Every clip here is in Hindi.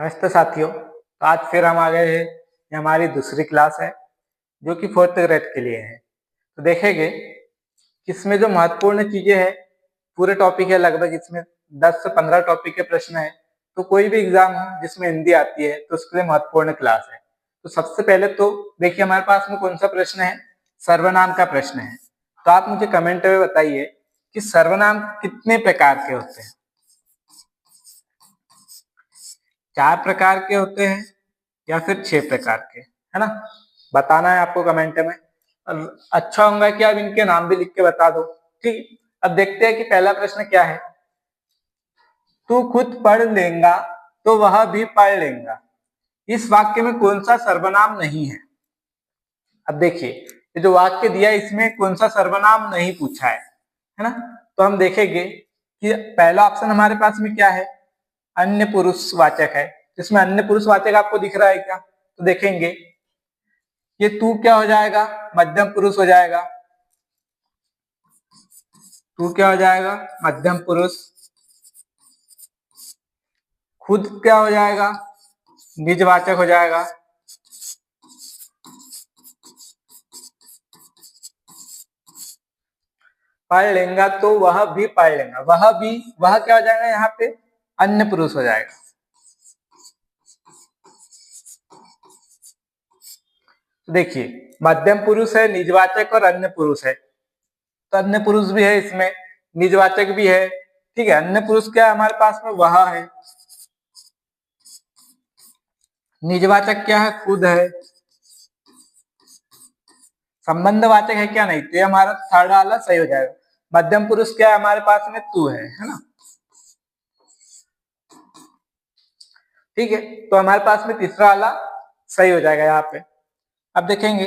नमस्ते साथियों, तो आज फिर हम आ गए हैं। ये हमारी दूसरी क्लास है जो कि फोर्थ ग्रेड के लिए है। तो देखेंगे कि इसमें जो महत्वपूर्ण चीजें हैं, पूरे टॉपिक है, लगभग इसमें 10 से 15 टॉपिक के प्रश्न है। तो कोई भी एग्जाम हो जिसमें हिंदी आती है तो उसके लिए महत्वपूर्ण क्लास है। तो सबसे पहले तो देखिए हमारे पास में कौन सा प्रश्न है, सर्वनाम का प्रश्न है। तो आप मुझे कमेंट में बताइए कि सर्वनाम कितने प्रकार के होते हैं। 4 प्रकार के होते हैं या फिर 6 प्रकार के, है ना। बताना है आपको कमेंट में। और अच्छा होगा कि आप इनके नाम भी लिख के बता दो। ठीक, अब देखते हैं कि पहला प्रश्न क्या है। तू खुद पढ़ लेगा तो वह भी पढ़ लेगा। इस वाक्य में कौन सा सर्वनाम नहीं है। अब देखिए ये जो वाक्य दिया है इसमें कौन सा सर्वनाम नहीं पूछा है ना। तो हम देखेंगे कि पहला ऑप्शन हमारे पास में क्या है, अन्य पुरुषवाचक है। इसमें अन्य पुरुषवाचक आपको दिख रहा है क्या, तो देखेंगे ये तू क्या हो जाएगा, मध्यम पुरुष हो जाएगा। तू क्या हो जाएगा, मध्यम पुरुष। खुद क्या हो जाएगा, निजवाचक हो जाएगा। पढ़ लेगा तो वह भी पढ़ लेगा, वह क्या हो जाएगा, यहाँ पे अन्य पुरुष हो जाएगा। देखिए मध्यम पुरुष है, निजवाचक और अन्य पुरुष है। तो अन्य पुरुष भी है इसमें, निजवाचक भी है। ठीक है, अन्य पुरुष क्या है हमारे पास में, वह है। निजवाचक क्या है, खुद है। संबंधवाचक है क्या, नहीं। तो ये हमारा थर्ड वाला सही हो जाएगा। मध्यम पुरुष क्या है हमारे पास में, तू है ना। ठीक है, तो हमारे पास में तीसरा वाला सही हो जाएगा यहाँ पे। अब देखेंगे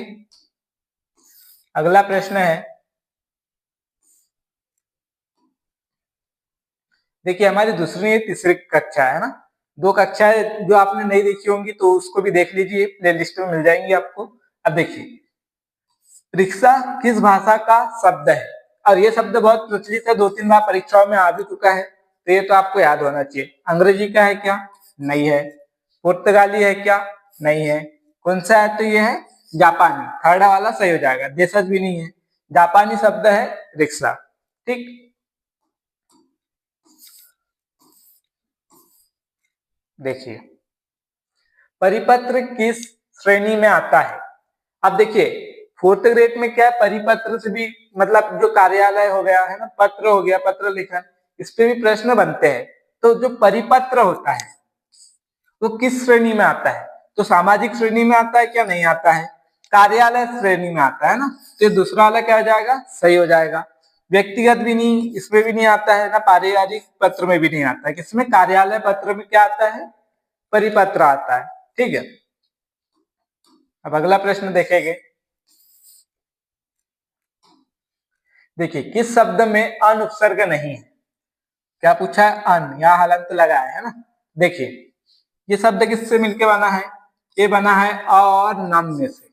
अगला प्रश्न है। देखिए हमारी दूसरी तीसरी कक्षा है ना। 2 कक्षाएं जो आपने नहीं देखी होंगी तो उसको भी देख लीजिए, प्ले लिस्ट में मिल जाएंगी आपको। अब देखिए रिक्शा किस भाषा का शब्द है, और ये शब्द बहुत प्रचलित है, 2-3 बार परीक्षाओं में आ भी चुका है, तो ये तो आपको याद होना चाहिए। अंग्रेजी का है क्या, नहीं है। पुर्तगाली है क्या, नहीं है। कौन सा है, तो ये है जापानी। थर्ड वाला सही हो जाएगा, देशज भी नहीं है। जापानी शब्द है रिक्शा। ठीक, देखिए परिपत्र किस श्रेणी में आता है। अब देखिए फोर्थ ग्रेड में क्या है, परिपत्र से भी मतलब जो कार्यालय हो गया है ना, पत्र हो गया, पत्र लिखन, इस पे भी प्रश्न बनते हैं। तो जो परिपत्र होता है वो किस श्रेणी में आता है, तो सामाजिक श्रेणी में आता है क्या, नहीं आता है। कार्यालय श्रेणी में आता है ना, तो दूसरा वाला क्या हो जाएगा, सही हो जाएगा। व्यक्तिगत भी नहीं, इसमें भी नहीं आता है ना, पारिवारिक पत्र में भी नहीं आता है। किसमें, कार्यालय पत्र में क्या आता है, परिपत्र आता है। ठीक है, अब अगला प्रश्न देखेंगे। देखिए किस शब्द में अन उपसर्ग नहीं है। क्या पूछा है, अन, यहाँ हलंत लगाया है ना। देखिए ये शब्द किससे मिलके बना है, ये बना है अ और नम्य से।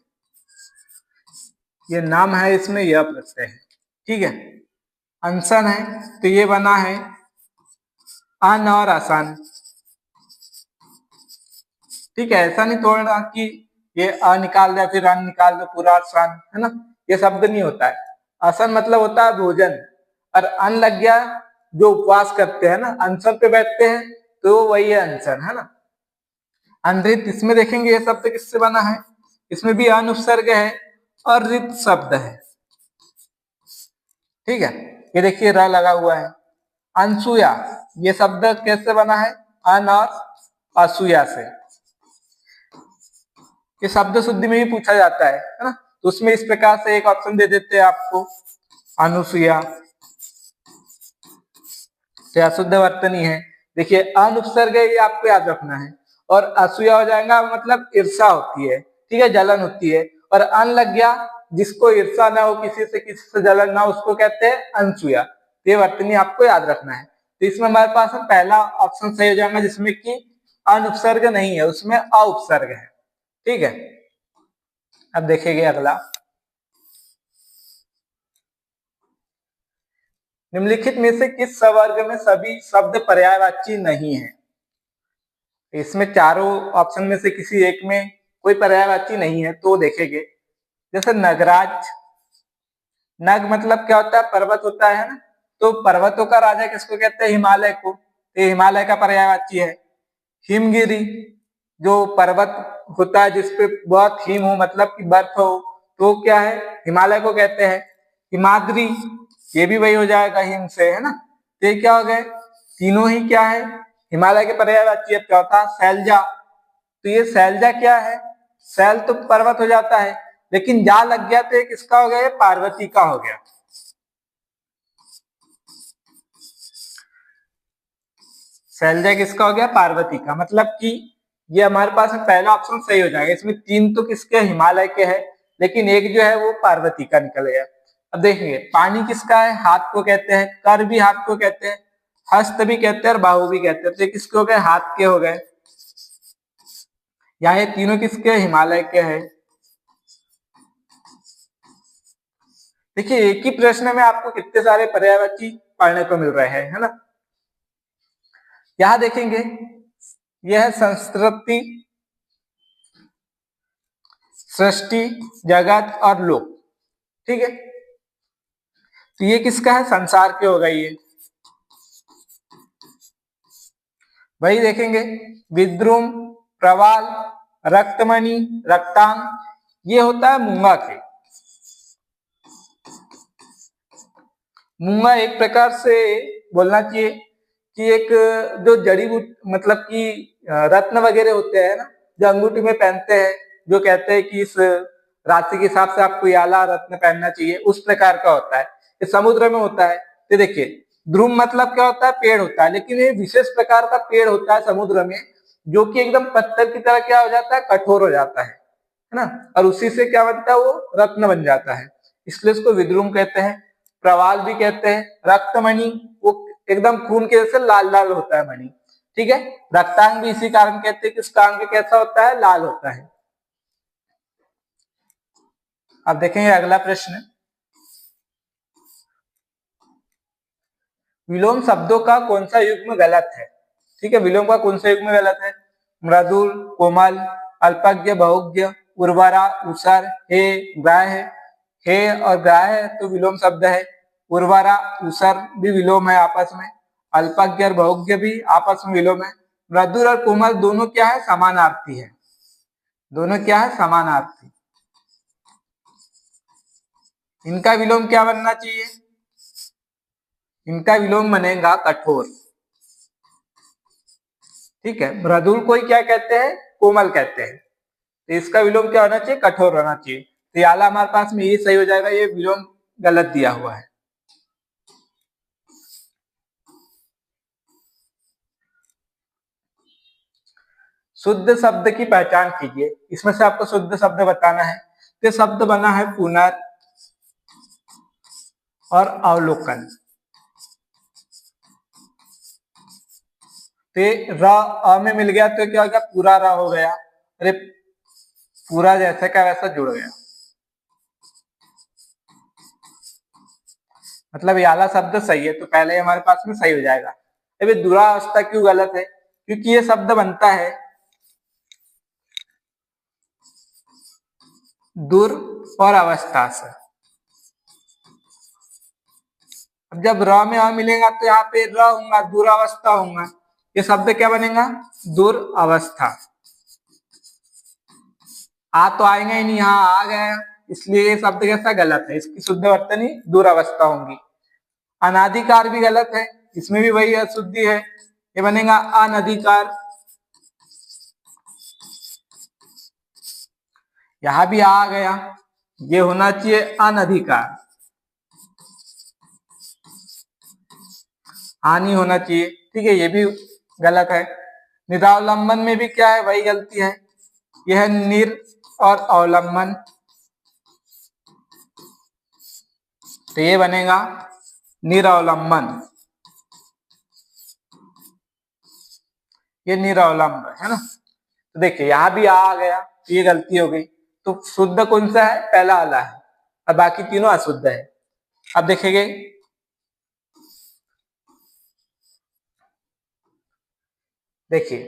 ये नाम है, इसमें यह प्रत्यय है। ठीक है, अनशन है तो ये बना है अन और आसान। ठीक है, ऐसा नहीं तोड़ना कि ये अ निकाल दे फिर अन निकाल दो, पूरा आसान, है ना। ये शब्द नहीं होता है। आसन मतलब होता है भोजन, और अन लग गया जो उपवास करते हैं ना, अनशन पे बैठते हैं, तो वही है अनशन, है ना। अनृत, इसमें देखेंगे ये शब्द किससे बना है, इसमें भी अन उपसर्ग है और रित शब्द है। ठीक है, ये देखिए र लगा हुआ है। अनसुया, ये शब्द कैसे बना है, अन और असूया से। ये शब्द शुद्धि में भी पूछा जाता है ना। तो उसमें इस प्रकार से एक ऑप्शन दे देते हैं आपको, अनुसुया से अशुद्ध वर्तनी है। देखिए अनुपसर्ग है, ये आपको याद रखना है। और असूया हो जाएगा, मतलब ईर्षा होती है, ठीक है, जलन होती है। और अन लग गया, जिसको ईर्षा ना हो, किसी से जलन ना हो, उसको कहते हैं अनसुया। ये वर्तनी आपको याद रखना है। तो इसमें हमारे पास पहला ऑप्शन सही हो जाएगा, जिसमें कि अनुपसर्ग नहीं है, उसमें अउपसर्ग है। ठीक है, अब देखेंगे अगला। निम्नलिखित में से किस वर्ग में सभी शब्द पर्यायवाची नहीं है। इसमें चारों ऑप्शन में से किसी एक में कोई पर्यायवाची नहीं है तो देखेंगे। जैसे नगराज, नग मतलब क्या होता है, पर्वत होता है ना, तो पर्वतों का राजा किसको कहते हैं, हिमालय को, ये हिमालय का पर्यायवाची है। हिमगिरी, जो पर्वत होता है जिसपे बहुत हिम हो मतलब कि बर्फ हो, तो क्या है, हिमालय को कहते हैं। हिमाद्री, ये भी वही हो जाएगा हिम से, है ना। तो ये क्या हो गए, तीनों ही क्या है, हिमालय के पर्यायवाची है। चौथा सैलजा, तो ये सैलजा क्या है, सैल तो पर्वत हो जाता है, लेकिन जा लग गया तो ये किसका हो गया, ये पार्वती का हो गया। सैलजा किसका हो गया, पार्वती का, मतलब कि ये हमारे पास में पहला ऑप्शन सही हो जाएगा। इसमें तीन तो किसके, हिमालय के हैं, लेकिन एक जो है वो पार्वती का निकल गया। अब देखेंगे पानी किसका है, हाथ को कहते हैं, कर भी हाथ को कहते हैं, हस्त भी कहते हैं और बाहु भी कहते हैं। तो ये किसके हो गए, हाथ के हो गए। यहाँ ये तीनों किसके, हिमालय के हैं। देखिए एक ही प्रश्न में आपको कितने सारे पर्यायवाची पढ़ने को मिल रहे हैं, है ना। यहां देखेंगे यह है संस्कृति, सृष्टि, जगत और लोक, ठीक है। तो ये किसका है, संसार के हो गई ये। वही देखेंगे विद्रुम, प्रवाल, रक्तमणि, रक्तांग, ये होता है मूंगा के। मूंगा एक प्रकार से बोलना चाहिए कि एक जो जड़ी बूटी मतलब कि रत्न वगैरह होते हैं ना, जो अंगूठी में पहनते हैं, जो कहते हैं कि इस राशि के हिसाब से आपको याला रत्न पहनना चाहिए, उस प्रकार का होता है। ये समुद्र में होता है। तो देखिए ध्रुव मतलब क्या होता है, पेड़ होता है, लेकिन ये विशेष प्रकार का पेड़ होता है समुद्र में, जो कि एकदम पत्थर की तरह क्या हो जाता है, कठोर हो जाता है ना, और उसी से क्या बनता है, वो रत्न बन जाता है, इसलिए इसको विद्रुम कहते हैं। प्रवाल भी कहते हैं, रक्तमणि, वो एकदम खून के जैसे लाल लाल होता है मणि, ठीक है। रक्तांग भी इसी कारण कहते हैं कि उसका अंग कैसा होता है, लाल होता है। अब देखेंगे अगला प्रश्न, विलोम शब्दों का कौन सा युग्म गलत है, ठीक है। विलोम का कौन सा युग्म गलत है, मृदुल, कोमल, अल्पज्ञ, बहुज्ञ, उर्वरा, उसर, हे, ग्राह। हे और ग्राह है तो विलोम शब्द है। उर्वरा, उसर भी विलोम है आपस में। अल्पज्ञ और बहुज्ञ भी आपस में विलोम है। मृदुल और कोमल दोनों क्या है, समानार्थी है, दोनों क्या है, समानार्थी। इनका विलोम क्या बनना चाहिए, इनका विलोम बनेगा कठोर, ठीक है। मृदुल को ही क्या कहते हैं, कोमल कहते हैं, तो इसका विलोम क्या होना चाहिए, कठोर होना चाहिए। तो याला हमारे पास में ये सही हो जाएगा, ये विलोम गलत दिया हुआ है। शुद्ध शब्द की पहचान कीजिए, इसमें से आपको शुद्ध शब्द बताना है। तो शब्द बना है पुनर और अवलोकन। तो र अ में मिल गया तो क्या हो गया, पूरा र हो गया। अरे पूरा जैसे का वैसा जुड़ गया, मतलब याला शब्द सही है, तो पहले हमारे पास में सही हो जाएगा। अभी दुरावस्था क्यों गलत है, क्योंकि ये शब्द बनता है दूर और अवस्था से। अब जब र में आ मिलेगा तो यहाँ पे र होगा, दुरावस्था होगा, ये शब्द क्या बनेगा, दुरावस्था। आ तो आएगा ही नहीं, यहाँ आ गया, इसलिए ये शब्द कैसा गलत है, इसकी शुद्ध वर्तनी दुरावस्था होंगी। अनाधिकार भी गलत है, इसमें भी वही अशुद्धि है, ये बनेगा अनधिकार। यहां भी आ गया, ये होना चाहिए अनधिकार, हानि होना चाहिए, ठीक है, ये भी गलत है। निरावलंबन में भी क्या है, वही गलती है, यह निर और अवलंबन, तो ये बनेगा निरावलंबन, ये निरावलंब है ना। तो देखिए यहां भी आ गया, ये गलती हो गई, तो शुद्ध कौन सा है, पहला वाला है, और बाकी तीनों अशुद्ध है। अब देखेंगे, देखिए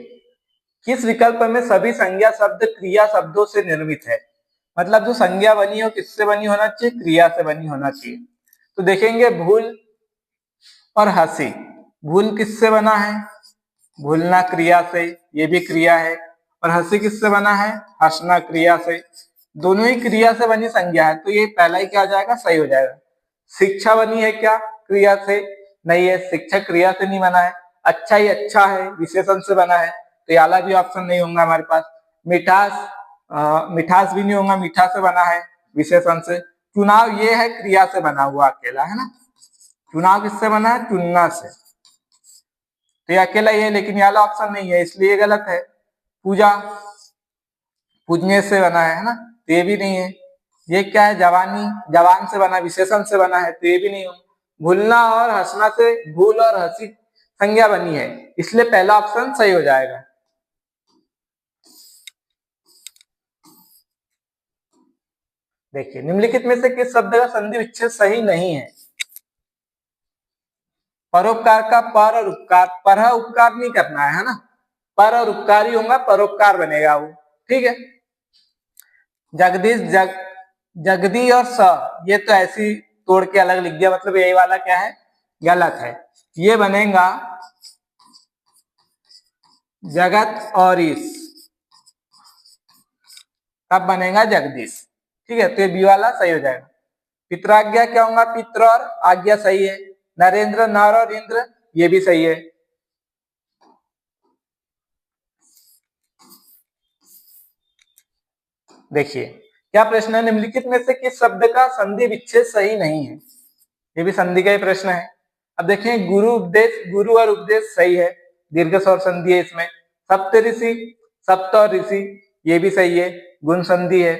किस विकल्प में सभी संज्ञा शब्द क्रिया शब्दों से निर्मित है? मतलब जो संज्ञा बनी हो किससे बनी होना चाहिए? क्रिया से बनी होना चाहिए। तो देखेंगे भूल और हंसी। भूल किससे बना है? भूलना क्रिया से, ये भी क्रिया है। और हंसी किससे बना है? हंसना क्रिया से। दोनों ही क्रिया से बनी संज्ञा है, तो ये पहला ही क्या हो जाएगा? सही हो जाएगा। शिक्षा बनी है क्या क्रिया से? नहीं है, शिक्षा क्रिया से नहीं बना है। अच्छा ही अच्छा है, विशेषण से बना है, तो ये वाला भी ऑप्शन नहीं होगा हमारे पास। मिठास, मिठास भी नहीं होगा, मीठा से बना है, विशेषण से। चुनाव ये है क्रिया से बना हुआ अकेला, है ना। चुनाव किससे बना है? चुनना से। तो ये अकेला ही है, लेकिन ये वाला ऑप्शन नहीं है, इसलिए गलत है। पूजा, पूजने से बना है ना, तो ये भी नहीं है। ये क्या है? जवानी, जवान से बना, विशेषण से बना है, तो ये भी नहीं हो। भूलना और हंसना से भूल और हंसी संज्ञा बनी है, इसलिए पहला ऑप्शन सही हो जाएगा। देखिए, निम्नलिखित में से किस शब्द का संधि विच्छेद सही नहीं है? परोपकार का पर और उपकार, पर उपकार नहीं करना है ना, पर और उपकार ही होगा, परोपकार बनेगा वो, ठीक है। जगदीश, जगदी और स, ये तो ऐसी तोड़ के अलग लिख दिया, मतलब यही वाला क्या है? गलत है। ये बनेगा जगत और ईश, तब बनेगा जगदीश, ठीक है। तो ये बी वाला सही हो जाएगा। पित्राज्ञा क्या होगा? पित्र और आज्ञा सही है। नरेंद्र, नर और इंद्र, ये भी सही है। देखिए क्या प्रश्न है? निम्नलिखित में से किस शब्द का संधि विच्छेद सही नहीं है? ये भी संधि का ही प्रश्न है। अब देखें, गुरु उपदेश, गुरु और उपदेश सही है, दीर्घ स्वर संधि है इसमें। सप्त ऋषि, सप्त और ऋषि, ये भी सही है, गुण संधि है।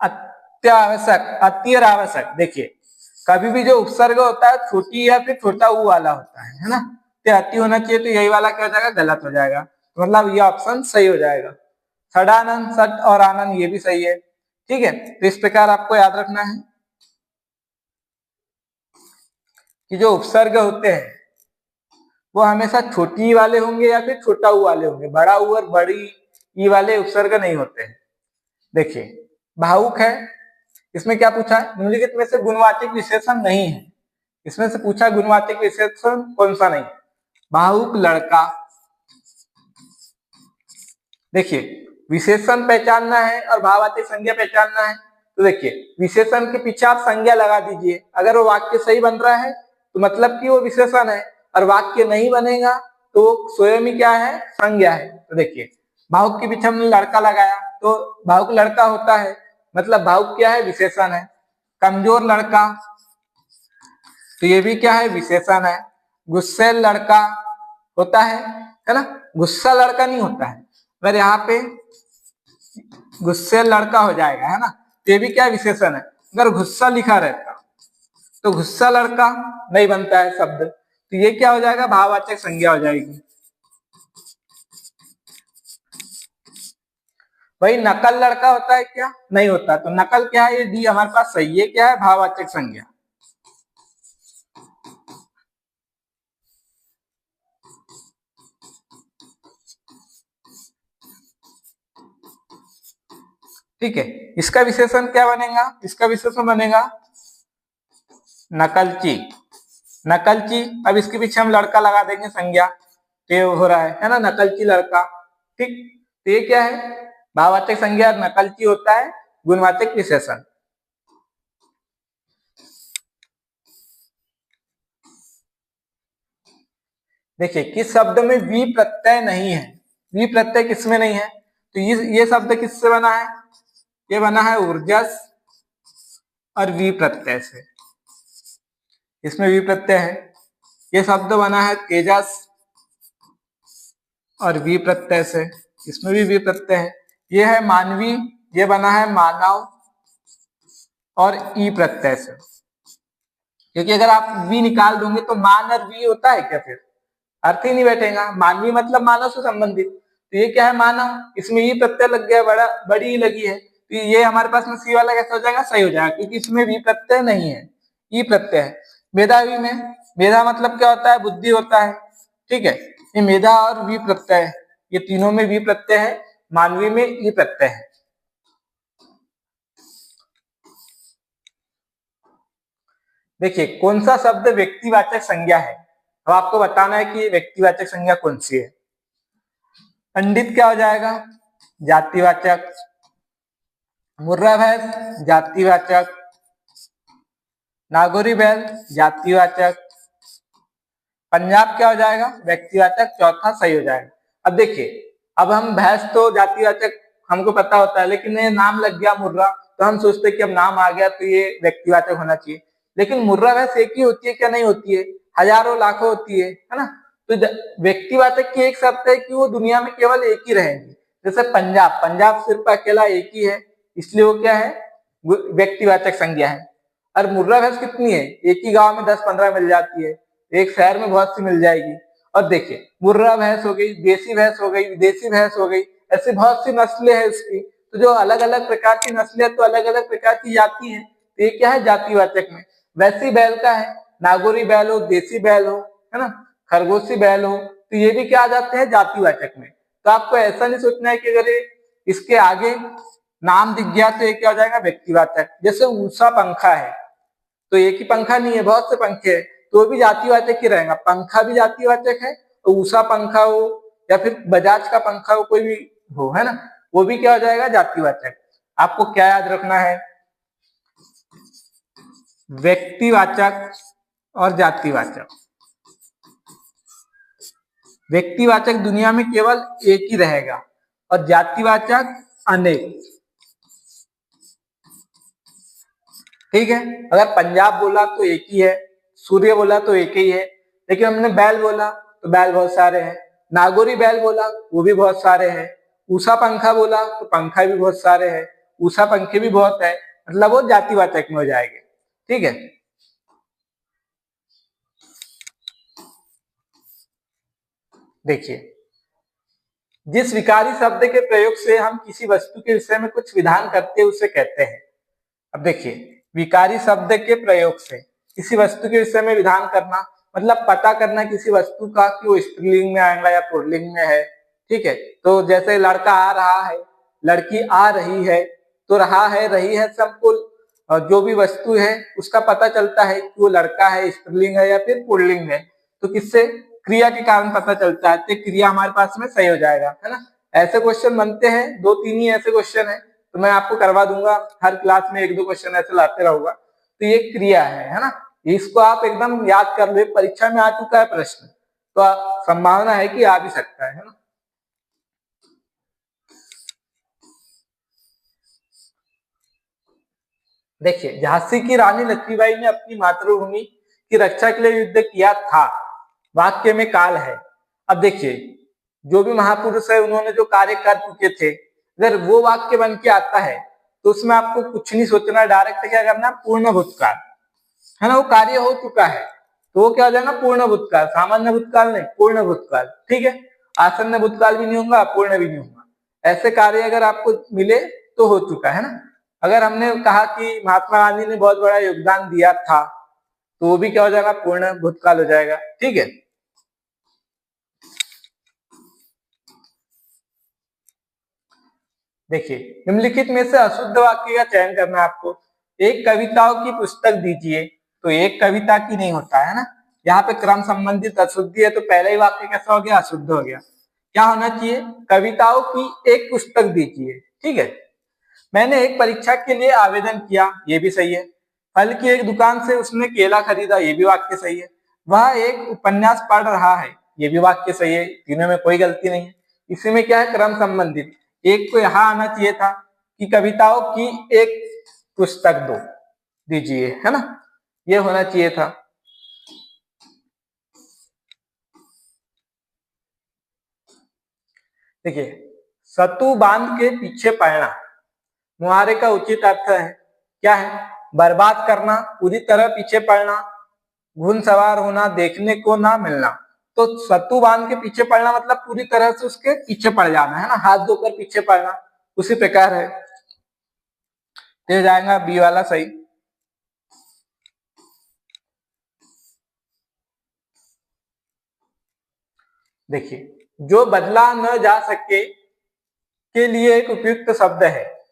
अत्यावश्यक, अति और आवश्यक, देखिए कभी भी जो उपसर्ग होता है छोटी या फिर छोटा ऊ वाला होता है ना, तो अति होना चाहिए, तो यही वाला क्या हो जाएगा? गलत हो जाएगा, मतलब ये ऑप्शन सही हो जाएगा। सडानंद, सट और आनंद, ये भी सही है, ठीक है। तो इस प्रकार आपको याद रखना है कि जो उपसर्ग होते हैं वो हमेशा छोटी ई वाले होंगे या फिर छोटा ऊ वाले होंगे, बड़ा ऊ और बड़ी ई वाले उपसर्ग नहीं होते हैं। देखिए भावुक है, इसमें क्या पूछा है? निम्नलिखित में से गुणवाचक विशेषण नहीं है, इसमें से पूछा गुणवाचक विशेषण कौन सा नहीं? भावुक लड़का। देखिए विशेषण पहचानना है और भाववाचक संज्ञा पहचानना है, तो देखिए विशेषण के पीछे आप संज्ञा लगा दीजिए, अगर वो वाक्य सही बन रहा है तो मतलब कि वो विशेषण है, और वाक्य नहीं बनेगा तो स्वयं ही क्या है? संज्ञा है। तो देखिए भावुक के पीछे हमने लड़का लगाया, तो भावुक लड़का होता है, मतलब भावुक क्या है? विशेषण है। कमजोर लड़का, तो ये भी क्या है? विशेषण है। गुस्सैल लड़का होता है ना, गुस्सा लड़का नहीं होता है, अगर यहाँ पे गुस्सैल लड़का हो जाएगा, है ना, तो ये भी क्या विशेषण है। अगर गुस्सा लिखा रहता तो गुस्सा लड़का नहीं बनता है शब्द, तो ये क्या हो जाएगा? भाववाचक संज्ञा हो जाएगी। भाई नकल लड़का होता है क्या? नहीं होता, तो नकल क्या है? ये डी हमारे पास सही है, क्या है? भाववाचक संज्ञा। ठीक है, इसका विशेषण क्या बनेगा? इसका विशेषण बनेगा नकलची, नकलची। अब इसके पीछे हम लड़का लगा देंगे संज्ञा, तो ये हो रहा है ना, नकलची लड़का, ठीक। तो ये क्या है? भाववाचक संज्ञा, नकलची होता है गुणवाचक विशेषण। देखिए किस शब्द में वी प्रत्यय नहीं है? वी प्रत्यय किसमें नहीं है? तो ये शब्द किससे बना है? ये बना है ऊर्जस और वी प्रत्यय से, इसमें वी प्रत्यय है। ये शब्द बना है तेजस और वी प्रत्यय से, इसमें भी वी प्रत्यय है। ये है मानवी, ये बना है मानव और ई प्रत्यय से, क्योंकि अगर आप वी निकाल दोगे तो मान और वी होता है क्या? फिर अर्थ ही नहीं बैठेगा। मानवी मतलब मानव से संबंधित, तो ये क्या है? मानव, इसमें ई प्रत्यय लग गया, बड़ा बड़ी ई लगी है, तो ये हमारे पास में सी वाला कैसा हो जाएगा? सही हो जाएगा, क्योंकि इसमें वी प्रत्यय नहीं है, ई प्रत्यय है। मेधावी में, मेधा मतलब क्या होता है? बुद्धि होता है, ठीक है। ये मेधा और वी प्रत्यय, ये तीनों में वी प्रत्यय है, मानवी में ई प्रत्यय है। देखिए कौन सा शब्द व्यक्तिवाचक संज्ञा है, अब आपको बताना है कि व्यक्तिवाचक संज्ञा कौन सी है। पंडित क्या हो जाएगा, जातिवाचक। मुर्रा भैंस जातिवाचक। नागौरी बैल जातिवाचक। पंजाब क्या हो जाएगा, व्यक्तिवाचक, चौथा सही हो जाएगा। अब देखिए, अब हम भैंस तो जातिवाचक हमको पता होता है, लेकिन ये नाम लग गया मुर्रा तो हम सोचते हैं कि अब नाम आ गया तो ये व्यक्तिवाचक होना चाहिए, लेकिन मुर्रा भैंस एक ही होती है क्या, नहीं होती है, हजारों लाखों होती है ना। तो व्यक्तिवाचक की एक शर्त है कि वो दुनिया में केवल एक ही रहेंगे। जैसे पंजाब, पंजाब सिर्फ अकेला एक ही है, इसलिए वो क्या है, व्यक्तिवाचक संज्ञा है। और मुर्रा भैंस कितनी है, एक ही गांव में 10-15 मिल जाती है, एक शहर में बहुत सी मिल जाएगी। और देखिए मुर्रा भैंस हो गई, देसी भैंस हो गई, विदेशी भैंस हो गई, ऐसी बहुत सी नस्लें हैं इसकी। तो जो अलग अलग प्रकार की नस्लें, तो अलग अलग प्रकार की जाति है, तो ये क्या है, जातिवाचक में। वैसी बैल का है, नागौरी बैल हो, देसी बैल हो, है ना, खरगोशी बैल हो, तो ये भी क्या आ जाते हैं, जातिवाचक में। तो आपको ऐसा नहीं सोचना है कि अगर इसके आगे नाम दिख गया तो ये क्या हो जाएगा, व्यक्तिवाचक। जैसे ऊषा पंखा है, तो एक ही पंखा नहीं है, बहुत से पंखे हैं, तो भी जातिवाचक ही रहेगा। पंखा भी जातिवाचक है, तो ऊषा पंखा हो या फिर बजाज का पंखा हो, कोई भी हो, है ना, वो भी क्या हो जाएगा, जातिवाचक। आपको क्या याद रखना है, व्यक्तिवाचक और जातिवाचक। व्यक्तिवाचक दुनिया में केवल एक ही रहेगा और जातिवाचक अनेक। ठीक है, अगर पंजाब बोला तो एक ही है, सूर्य बोला तो एक ही है, लेकिन हमने बैल बोला तो बैल बहुत सारे हैं, नागौरी बैल बोला वो भी बहुत सारे हैं, ऊषा पंखा बोला तो पंखा भी बहुत सारे हैं, ऊषा पंखे भी बहुत है, मतलब वो जातिवाचक में हो जाएंगे। ठीक है, देखिए जिस विकारी शब्द के प्रयोग से हम किसी वस्तु के विषय में कुछ विधान करते हैं उसे कहते हैं। अब देखिए, विकारी शब्द के प्रयोग से किसी वस्तु के विषय में विधान करना, मतलब पता करना किसी वस्तु का कि वो स्त्रीलिंग में आएगा या पुल्लिंग में है। ठीक है, तो जैसे लड़का आ रहा है, लड़की आ रही है, तो रहा है, रही है, सबको जो भी वस्तु है उसका पता चलता है कि वो लड़का है, स्त्रीलिंग है या फिर पुल्लिंग है। तो किससे, क्रिया के कारण पता चलता है, तो क्रिया हमारे पास में सही हो जाएगा, है ना। ऐसे क्वेश्चन बनते हैं, 2-3 ही ऐसे क्वेश्चन है, तो मैं आपको करवा दूंगा, हर क्लास में 1-2 क्वेश्चन ऐसे लाते रहूंगा। तो ये क्रिया है ना, इसको आप एकदम याद कर ले, परीक्षा में आ चुका है प्रश्न, तो संभावना है कि आ भी सकता है ना। देखिए, झांसी की रानी लक्ष्मीबाई ने अपनी मातृभूमि की रक्षा के लिए युद्ध किया था, वाक्य में काल है। अब देखिए, जो भी महापुरुष है उन्होंने जो कार्य कर चुके थे, अगर वो वाक्य बन के आता है तो उसमें आपको कुछ नहीं सोचना, डायरेक्ट क्या करना, पूर्ण भूतकाल, है ना, वो कार्य हो चुका है तो वो क्या हो जाएगा, पूर्ण भूतकाल, सामान्य भूतकाल नहीं, पूर्ण भूतकाल। ठीक है, आसन्न भूतकाल भी नहीं होगा, पूर्ण भी नहीं होगा, ऐसे कार्य अगर आपको मिले तो हो चुका है ना। अगर हमने कहा कि महात्मा गांधी ने बहुत बड़ा योगदान दिया था, तो वो भी क्या हो जाएगा, पूर्ण भूतकाल हो जाएगा। ठीक है, देखिए निम्नलिखित में से अशुद्ध वाक्य का चयन करना है आपको। एक कविताओं की पुस्तक दीजिए, तो एक कविता की नहीं होता है ना, यहाँ पे क्रम संबंधित अशुद्धि है, तो पहला ही वाक्य कैसा हो गया, अशुद्ध हो गया। क्या होना चाहिए, कविताओं की एक पुस्तक दीजिए। ठीक है, मैंने एक परीक्षा के लिए आवेदन किया, ये भी सही है। फल की एक दुकान से उसने केला खरीदा, ये भी वाक्य सही है। वह एक उपन्यास पढ़ रहा है, ये भी वाक्य सही है, तीनों में कोई गलती नहीं है। इसी में क्या है, क्रम संबंधित, एक तो यहाँ आना चाहिए था कि कविताओं की एक पुस्तक दो दीजिए, है ना, ये होना चाहिए था। देखिए, सतु बांध के पीछे पड़ना, मुहावरे का उचित अर्थ है क्या है, बर्बाद करना, पूरी तरह पीछे पड़ना, घुन सवार होना, देखने को ना मिलना। तो सत्तू बांध के पीछे पड़ना मतलब पूरी तरह से उसके पीछे पड़ जाना, है ना, हाथ धोकर पीछे पड़ना, उसी प्रकार है। तो जाएगा बी वाला सही। देखिए, जो बदला न जा सके के लिए एक उपयुक्त शब्द है।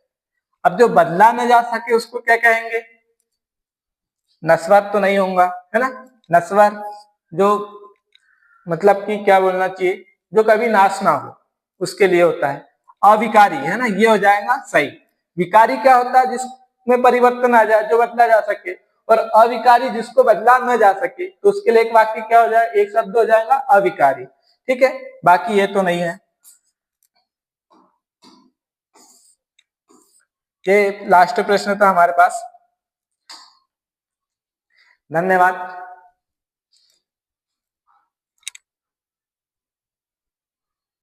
अब जो बदला न जा सके उसको क्या कहेंगे? नस्वर तो नहीं होगा, है ना? नस्वर जो मतलब कि क्या बोलना चाहिए, जो कभी नाश ना हो, उसके लिए होता है। अविकारी, है ना, ये हो जाएगा सही। विकारी क्या होता है? जिसमें परिवर्तन आ जाए, जो बदला जा सके। और अविकारी जिसको बदला न जा सके, तो उसके लिए एक वाक्य क्या हो जाए, एक शब्द हो जाएगा अविकारी। ठीक है, बाकी ये तो नहीं है। ये लास्ट प्रश्न था हमारे पास। धन्यवाद।